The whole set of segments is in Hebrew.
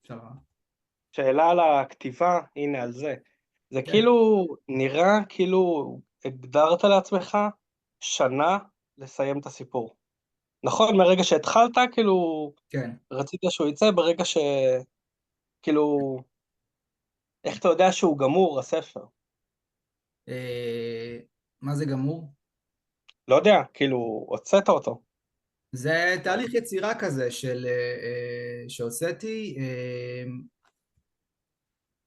אפשר. שאלה על הכתיבה, הנה על זה. זה כן, כאילו נראה כאילו הגדרת לעצמך שנה לסיים את הסיפור. נכון, מרגע שהתחלת, כאילו כן. רצית שהוא יצא, ברגע כאילו, איך אתה יודע שהוא גמור, הספר? מה זה גמור? לא יודע, כאילו, הוצאת אותו. זה תהליך יצירה כזה שהוצאתי.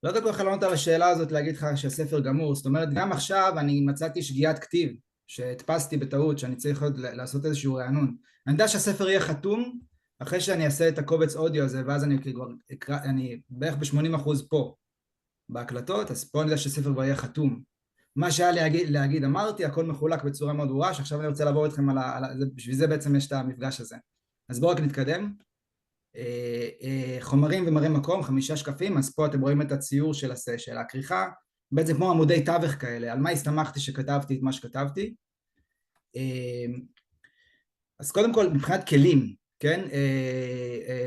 לא יודע כל כך לענות על השאלה הזאת להגיד לך שהספר גמור. זאת אומרת, גם עכשיו אני מצאתי שגיאת כתיב שהדפסתי בטעות, שאני צריך עוד לעשות איזשהו רענון. אני יודע שהספר יהיה חתום אחרי שאני אעשה את הקובץ אודיו הזה, ואז אני כבר אקרא, אני בערך ב-80% פה בהקלטות, אז פה אני יודע שהספר כבר יהיה חתום. מה שהיה להגיד אמרתי, הכל מחולק בצורה מאוד ברורה, שעכשיו אני רוצה לעבור איתכם בשביל זה בעצם יש את המפגש הזה. אז בואו רק נתקדם. חומרים ומראה מקום, 5 שקפים, אז פה אתם רואים את הציור של הכריכה, בעצם כמו עמודי תווך כאלה, על מה הסתמכתי שכתבתי את מה שכתבתי. אז קודם כל מבחינת כלים, כן,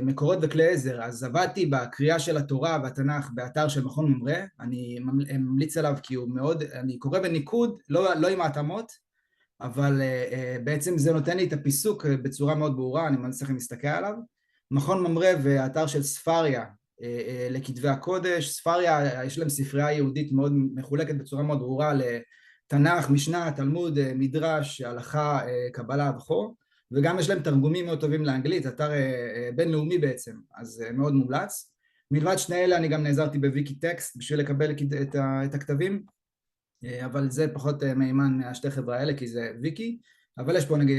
מקורות וכלי עזר, אז עבדתי בקריאה של התורה והתנ"ך באתר של מכון ממרא, אני ממליץ עליו כי הוא מאוד, אני קורא בניקוד, לא עם ההתאמות, אבל בעצם זה נותן לי את הפיסוק בצורה מאוד ברורה, אני ממליץ לכם להסתכל עליו. מכון ממרא והאתר של ספריה לכתבי הקודש, ספריה יש להם ספרייה יהודית מאוד מחולקת בצורה מאוד ברורה לתנ"ך, משנה, תלמוד, מדרש, הלכה, קבלה וכו', וגם יש להם תרגומים מאוד טובים לאנגלית, אתר בינלאומי בעצם, אז מאוד מומלץ. מלבד שני אלה אני גם נעזרתי בוויקי טקסט בשביל לקבל את הכתבים, אבל זה פחות מהימן מהשתי חברה האלה כי זה ויקי, אבל יש פה נגיד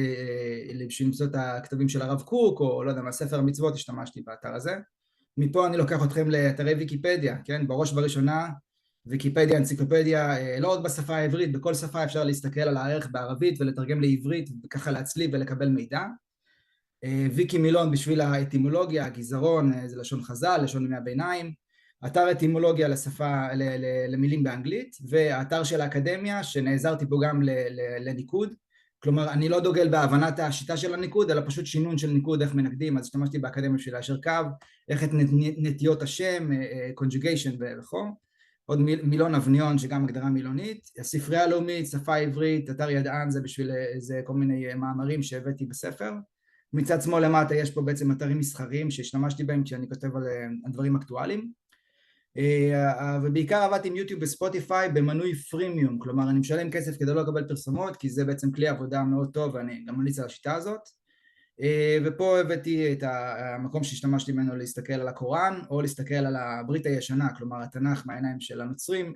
בשביל למצוא את הכתבים של הרב קוק או לא יודע מה, ספר המצוות השתמשתי באתר הזה. מפה אני לוקח אתכם לאתרי ויקיפדיה, כן, בראש ובראשונה ויקיפדיה, אנציקלופדיה, לא רק בשפה העברית, בכל שפה אפשר להסתכל על הערך בערבית ולתרגם לעברית וככה להצליב ולקבל מידע. ויקי מילון בשביל האטימולוגיה, הגזרון, זה לשון חז"ל, לשון ימי הביניים, אתר אטימולוגיה לשפה, למילים באנגלית, והאתר של האקדמיה שנעזרתי בו גם לניקוד, כלומר אני לא דוגל בהבנת השיטה של הניקוד, אלא פשוט שינון של ניקוד איך מנקדים, אז השתמשתי באקדמיה בשביל לאשר קו, איך את נטיות השם, conjugation וכו'. עוד מילון אבניון שגם הגדרה מילונית, הספרייה הלאומית, שפה עברית, אתר ידען זה בשביל זה כל מיני מאמרים שהבאתי בספר. מצד שמאל למטה יש פה בעצם אתרים מסחריים שהשתמשתי בהם כשאני כותב על דברים אקטואליים, ובעיקר עבדתי עם יוטיוב וספוטיפיי במנוי פרימיום, כלומר אני משלם כסף כדי לא לקבל פרסומות כי זה בעצם כלי עבודה מאוד טוב ואני גם ממליץ על השיטה הזאת. ופה הבאתי את המקום שהשתמשתי ממנו להסתכל על הקוראן או להסתכל על הברית הישנה, כלומר התנ"ך מהעיניים של הנוצרים,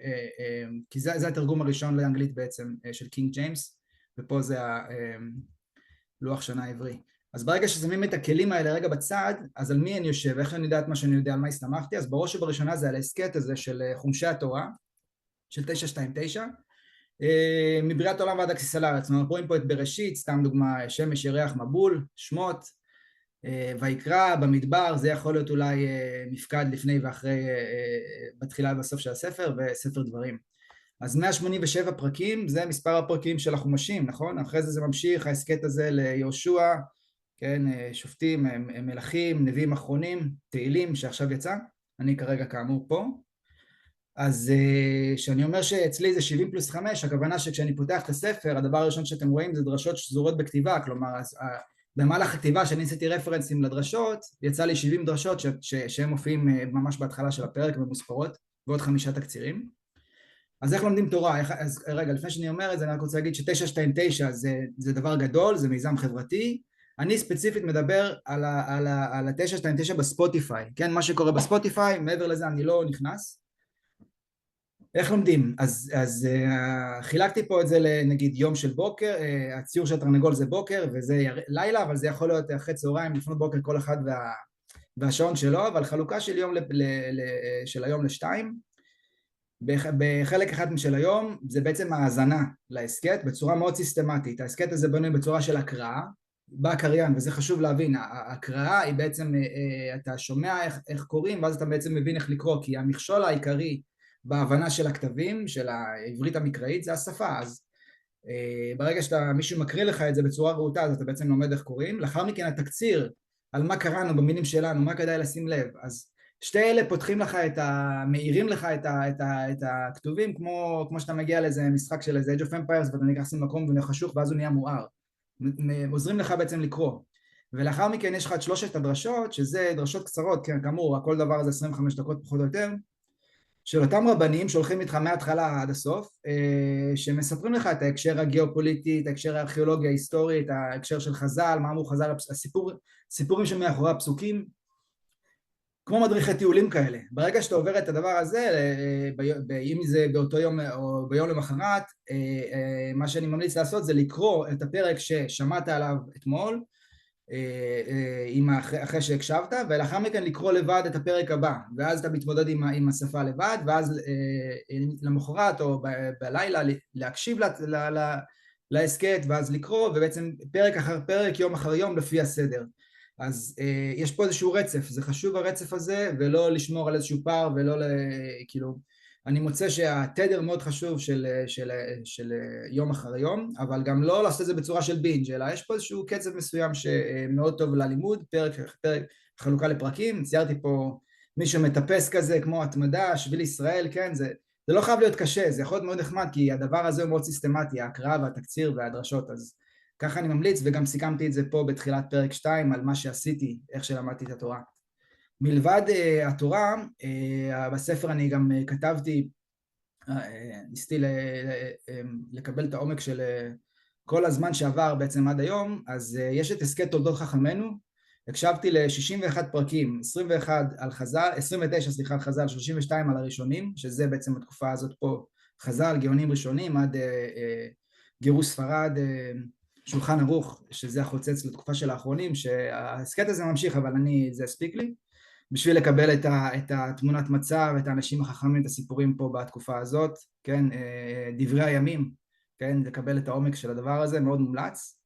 כי זה התרגום הראשון לאנגלית בעצם של קינג ג'יימס, ופה זה לוח שנה עברי. אז ברגע ששמים את הכלים האלה רגע בצד, אז על מי אני יושב, איך אני יודע את מה שאני יודע, על מה הסתמכתי, אז בראש ובראשונה זה על ההסכת הזה של חומשי התורה, של 929, מבריאת העולם ועד הכניסה לארץ. אנחנו רואים פה את בראשית, סתם דוגמה, שמש, ירח, מבול, שמות, ויקרא, במדבר, זה יכול להיות אולי מפקד לפני ואחרי, בתחילה ובסוף של הספר, וספר דברים. אז 187 פרקים, זה מספר הפרקים של החומשים, נכון? אחרי זה ממשיך, ההסכת הזה ליהושע, כן, שופטים, מלכים, נביאים אחרונים, תהילים שעכשיו יצא, אני כרגע כאמור פה. אז כשאני אומר שאצלי זה 70+5, הכוונה שכשאני פותח את הספר, הדבר הראשון שאתם רואים זה דרשות שזורות בכתיבה, כלומר, במהלך הכתיבה שאני עשיתי רפרנסים לדרשות, יצא לי 70 דרשות שהם מופיעים ממש בהתחלה של הפרק במוספרות, ועוד 5 תקצירים. אז איך לומדים תורה? אז רגע, לפני שאני אומר את זה, אני רק רוצה להגיד ש-929 זה דבר גדול, זה מיזם חברתי. אני ספציפית מדבר על ה-929 בספוטיפיי, כן? מה שקורה בספוטיפיי, מעבר לזה אני לא נכנס. איך לומדים? אז חילקתי פה את זה לנגיד יום של בוקר, הציור של התרנגול זה בוקר וזה לילה, אבל זה יכול להיות אחרי צהריים, לפנות בוקר כל אחד והשעון שלו, אבל חלוקה של היום לשתיים, בחלק אחד של היום זה בעצם האזנה להסכת בצורה מאוד סיסטמטית. ההסכת הזה בנוי בצורה של הקראה, בא קריין, וזה חשוב להבין, ההקראה היא בעצם, אתה שומע איך קוראים ואז אתה בעצם מבין איך לקרוא, כי המכשול העיקרי בהבנה של הכתבים, של העברית המקראית, זה השפה. אז ברגע מישהו מקריא לך את זה בצורה רהוטה, אז אתה בעצם לומד איך קוראים. לאחר מכן התקציר על מה קראנו במילים שלנו, מה כדאי לשים לב. אז שתי אלה פותחים לך מאירים לך את הכתובים, כמו שאתה מגיע לאיזה משחק של איזה Age of Empires, ואתה נכנס למקום והוא חשוך, ואז הוא נהיה מואר. עוזרים לך בעצם לקרוא. ולאחר מכן יש לך את 3 הדרשות, שזה דרשות קצרות, כן, כאמור, כל דבר זה 25 דקות פחות או יותר, של אותם רבנים שהולכים איתך מההתחלה עד הסוף, שמספרים לך את ההקשר הגיאופוליטי, את ההקשר הארכיאולוגי ההיסטורי, את ההקשר של חז"ל, מה אמרו חז"ל, הסיפורים שמאחורי הפסוקים, כמו מדריכי טיולים כאלה. ברגע שאתה עובר את הדבר הזה, אם זה באותו יום או ביום למחרת, מה שאני ממליץ לעשות זה לקרוא את הפרק ששמעת עליו אתמול, אחרי שהקשבת, ולאחר מכן לקרוא לבד את הפרק הבא, ואז אתה מתמודד עם השפה לבד, ואז למחרת או בלילה להקשיב להסכת, ואז לקרוא, ובעצם פרק אחר פרק, יום אחר יום, לפי הסדר. אז יש פה איזשהו רצף, זה חשוב הרצף הזה, ולא לשמור על איזשהו פער, ולא כאילו, אני מוצא שהתדר מאוד חשוב של יום אחר יום, אבל גם לא לעשות את זה בצורה של בינג', אלא יש פה איזשהו קצב מסוים שמאוד טוב ללימוד, פרק חלוקה לפרקים, ציירתי פה מישהו מטפס כזה, כמו התמדה, שביל ישראל, כן, זה לא חייב להיות קשה, זה יכול להיות מאוד נחמד, כי הדבר הזה הוא מאוד סיסטמטי, ההקראה והתקציר והדרשות, אז ככה אני ממליץ, וגם סיכמתי את זה פה בתחילת פרק 2, על מה שעשיתי, איך שלמדתי את התורה. מלבד התורה, בספר אני גם כתבתי, ניסיתי לקבל את העומק של כל הזמן שעבר בעצם עד היום, אז יש את הסכת תולדות חכמינו, הקשבתי ל-61 פרקים, 21 על חז"ל, 29 סליחה על חז"ל, 32 על הראשונים, שזה בעצם התקופה הזאת פה, חז"ל, גאונים ראשונים, עד גירוש ספרד, שולחן ערוך, שזה החוצץ לתקופה של האחרונים, שהסכת הזה ממשיך, אבל זה הספיק לי, בשביל לקבל את התמונת מצב, את האנשים החכמים, את הסיפורים פה בתקופה הזאת, כן, דברי הימים, כן, לקבל את העומק של הדבר הזה, מאוד מומלץ.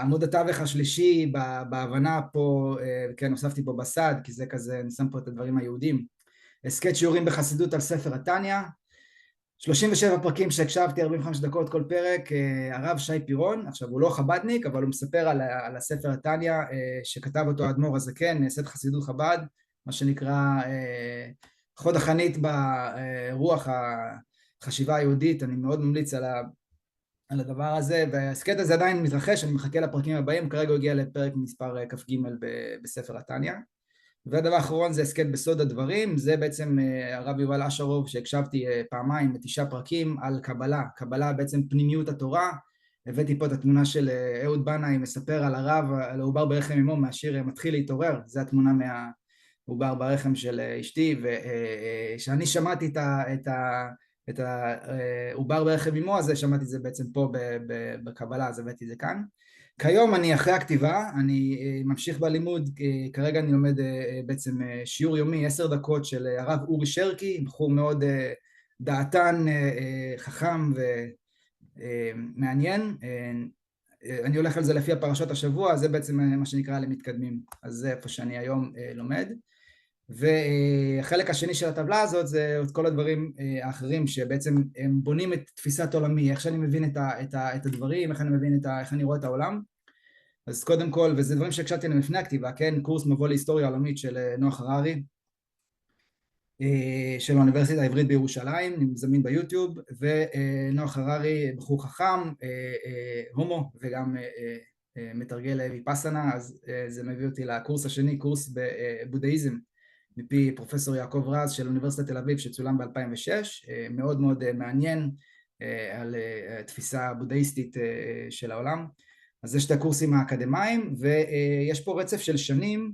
עמוד התווך השלישי בהבנה פה, כן, הוספתי פה בסד, כי זה כזה, אני שם פה את הדברים היהודים, הסכת שיעורים בחסידות על ספר התניא, 37 פרקים שהקשבתי, 45 דקות כל פרק, הרב שי פירון, עכשיו הוא לא חבדניק, אבל הוא מספר על הספר התניא שכתב אותו האדמו"ר הזקן, נעשית חסידות חב"ד, מה שנקרא חוד החנית ברוח החשיבה היהודית, אני מאוד ממליץ על הדבר הזה, והסכת הזה עדיין מתרחש, אני מחכה לפרקים הבאים, כרגע הוא הגיע לפרק מספר כ"ג בספר התניא. והדבר האחרון זה הסכת בסוד הדברים, זה בעצם הרב יובל אשרוב שהקשבתי פעמיים ב9 פרקים על קבלה, קבלה בעצם פנימיות התורה, הבאתי פה את התמונה של אהוד בנאי מספר על הרב, על העובר ברחם אמו מהשיר מתחיל להתעורר, זה התמונה מהעובר ברחם של אשתי, ושאני שמעתי את העובר ברחם אמו הזה, שמעתי את זה בעצם פה בקבלה, אז הבאתי את זה כאן. כיום אני אחרי הכתיבה, אני ממשיך בלימוד, כרגע אני לומד בעצם שיעור יומי 10 דקות של הרב אורי שרקי, בחור מאוד דעתן, חכם ומעניין, אני הולך על זה לפי הפרשות השבוע, זה בעצם מה שנקרא למתקדמים, אז זה איפה שאני היום לומד, והחלק השני של הטבלה הזאת זה את כל הדברים האחרים שבעצם הם בונים את תפיסת עולמי, איך שאני מבין את הדברים, איך אני מבין איך אני רואה את העולם. אז קודם כל, וזה דברים שהקשבתי להם לפני הכתיבה, כן, קורס מבוא להיסטוריה עולמית של נוח הררי, של האוניברסיטה העברית בירושלים, זמין ביוטיוב, ונוח הררי בחור חכם, הומו, וגם מתרגל ויפאסנה, אז זה מביא אותי לקורס השני, קורס בבודהיזם, מפי פרופסור יעקב רז של אוניברסיטת תל אביב שצולם ב-2006, מאוד מאוד מעניין על תפיסה בודהיסטית של העולם. אז יש את הקורסים האקדמיים, ויש פה רצף של שנים,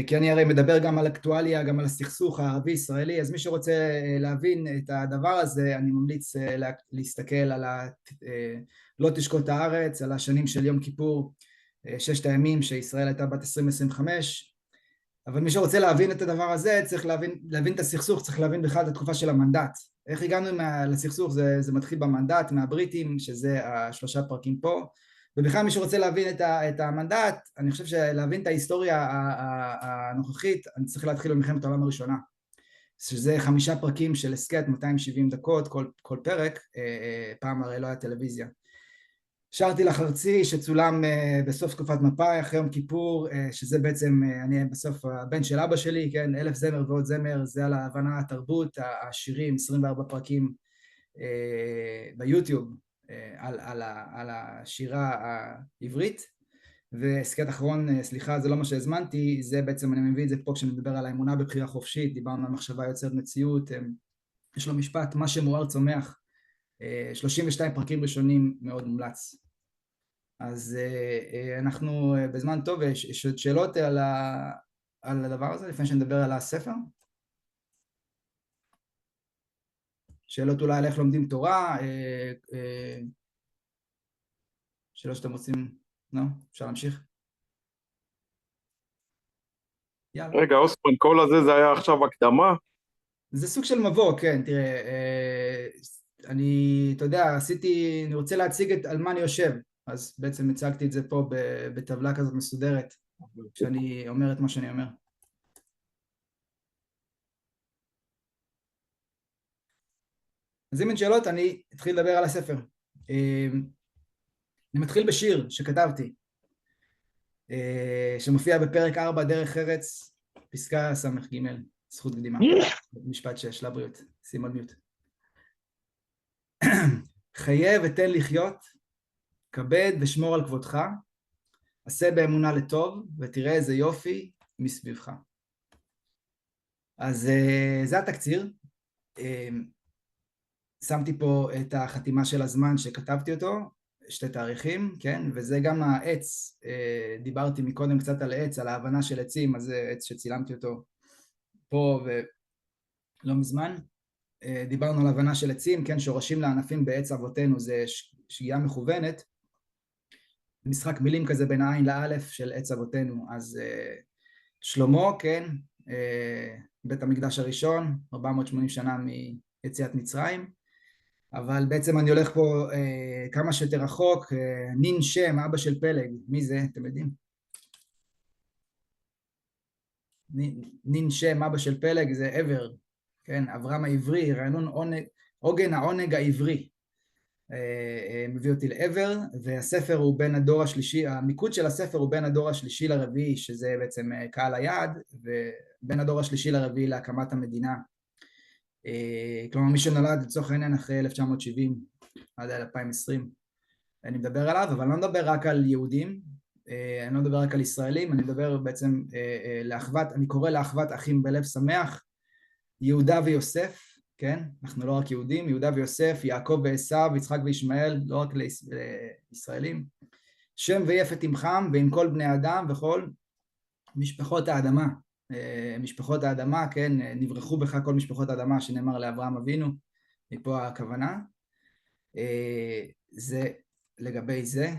כי אני הרי מדבר גם על אקטואליה, גם על הסכסוך הערבי-ישראלי, אז מי שרוצה להבין את הדבר הזה, אני ממליץ להסתכל על לא תשקוט הארץ, על השנים של יום כיפור, 6 הימים שישראל הייתה בת 2025, אבל מי שרוצה להבין את הדבר הזה, צריך להבין את הסכסוך, צריך להבין בכלל את התקופה של המנדט. איך הגענו לסכסוך? זה מתחיל במנדט, מהבריטים, שזה 3 פרקים פה, ובכלל מי שרוצה להבין את המנדט, אני חושב שלהבין את ההיסטוריה הנוכחית, אני צריך להתחיל במלחמת העולם הראשונה, שזה 5 פרקים של הסכת, 270 דקות כל פרק, פעם הרי לא היה טלוויזיה. שרתי לך ארצי שצולם בסוף תקופת מפא"י אחרי יום כיפור, שזה בעצם, אני בסוף הבן של אבא שלי, כן, 1000 זמר ועוד זמר, זה על ההבנה התרבות, השירים, 24 פרקים ביוטיוב על השירה העברית. והסקט אחרון, סליחה, זה לא מה שהזמנתי, זה בעצם, אני מביא את זה פה כשאני מדבר על האמונה בבחירה חופשית, דיברנו על מחשבה יוצרת מציאות, יש לו משפט, מה שמואר צומח, 32 פרקים ראשונים, מאוד מומלץ. אז אנחנו בזמן טוב, יש עוד שאלות על הדבר הזה לפני שנדבר על הספר? שאלות אולי על איך לומדים תורה, שאלות שאתם רוצים, לא? אפשר להמשיך? יאללה. רגע, אוסמן, כל הזה זה היה עכשיו הקדמה? זה סוג של מבוא, כן, תראה, אתה יודע, אני רוצה להציג על מה אני יושב, אז בעצם הצגתי את זה פה בטבלה כזאת מסודרת, כשאני אומר את מה שאני אומר. אז אם אין שאלות, אני אתחיל לדבר על הספר. אני מתחיל בשיר שכתבתי, שמופיע בפרק 4, דרך ארץ, פסקה ס"ג, זכות קדימה, משפט 6, לבריאות, שים על מיוט. חיה ותן לחיות, כבד ושמור על כבודך, עשה באמונה לטוב, ותראה איזה יופי מסביבך. אז זה התקציר. שמתי פה את החתימה של הזמן שכתבתי אותו, 2 תאריכים, כן? וזה גם העץ, דיברתי מקודם קצת על העץ, על ההבנה של עצים, אז זה עץ שצילמתי אותו פה ולא מזמן. דיברנו על הבנה של עצים, כן? שורשים לענפים בעץ אבותינו, זה שגיאה מכוונת, משחק מילים כזה בין העין לאלף של עץ אבותינו. אז שלמה, כן? בית המקדש הראשון, 480 שנה מיציאת מצרים, אבל בעצם אני הולך פה כמה שיותר רחוק, נין שם, אבא של פלג, מי זה? אתם יודעים? נין שם, אבא של פלג, זה עבר, כן? אברהם העברי, רענון עוגן העונג העברי, מביא אותי לעבר, והספר הוא בין הדור השלישי, המיקוד של הספר הוא בין הדור השלישי לרביעי, שזה בעצם קהל היעד, ובין הדור השלישי לרביעי להקמת המדינה. כלומר מי שנולד לצורך העניין אחרי 1970 עד 2020 אני מדבר עליו, אבל אני לא מדבר רק על יהודים, אני לא מדבר רק על ישראלים, אני מדבר בעצם לאחוות, אני קורא לאחוות אחים בלב שמח, יהודה ויוסף, כן? אנחנו לא רק יהודים, יהודה ויוסף, יעקב ועשיו, יצחק וישמעאל, לא רק לישראלים, שם ויפת עמכם ועם כל בני אדם וכל משפחות האדמה, משפחות האדמה, כן, נברחו בך כל משפחות האדמה שנאמר לאברהם אבינו, מפה הכוונה. זה לגבי זה.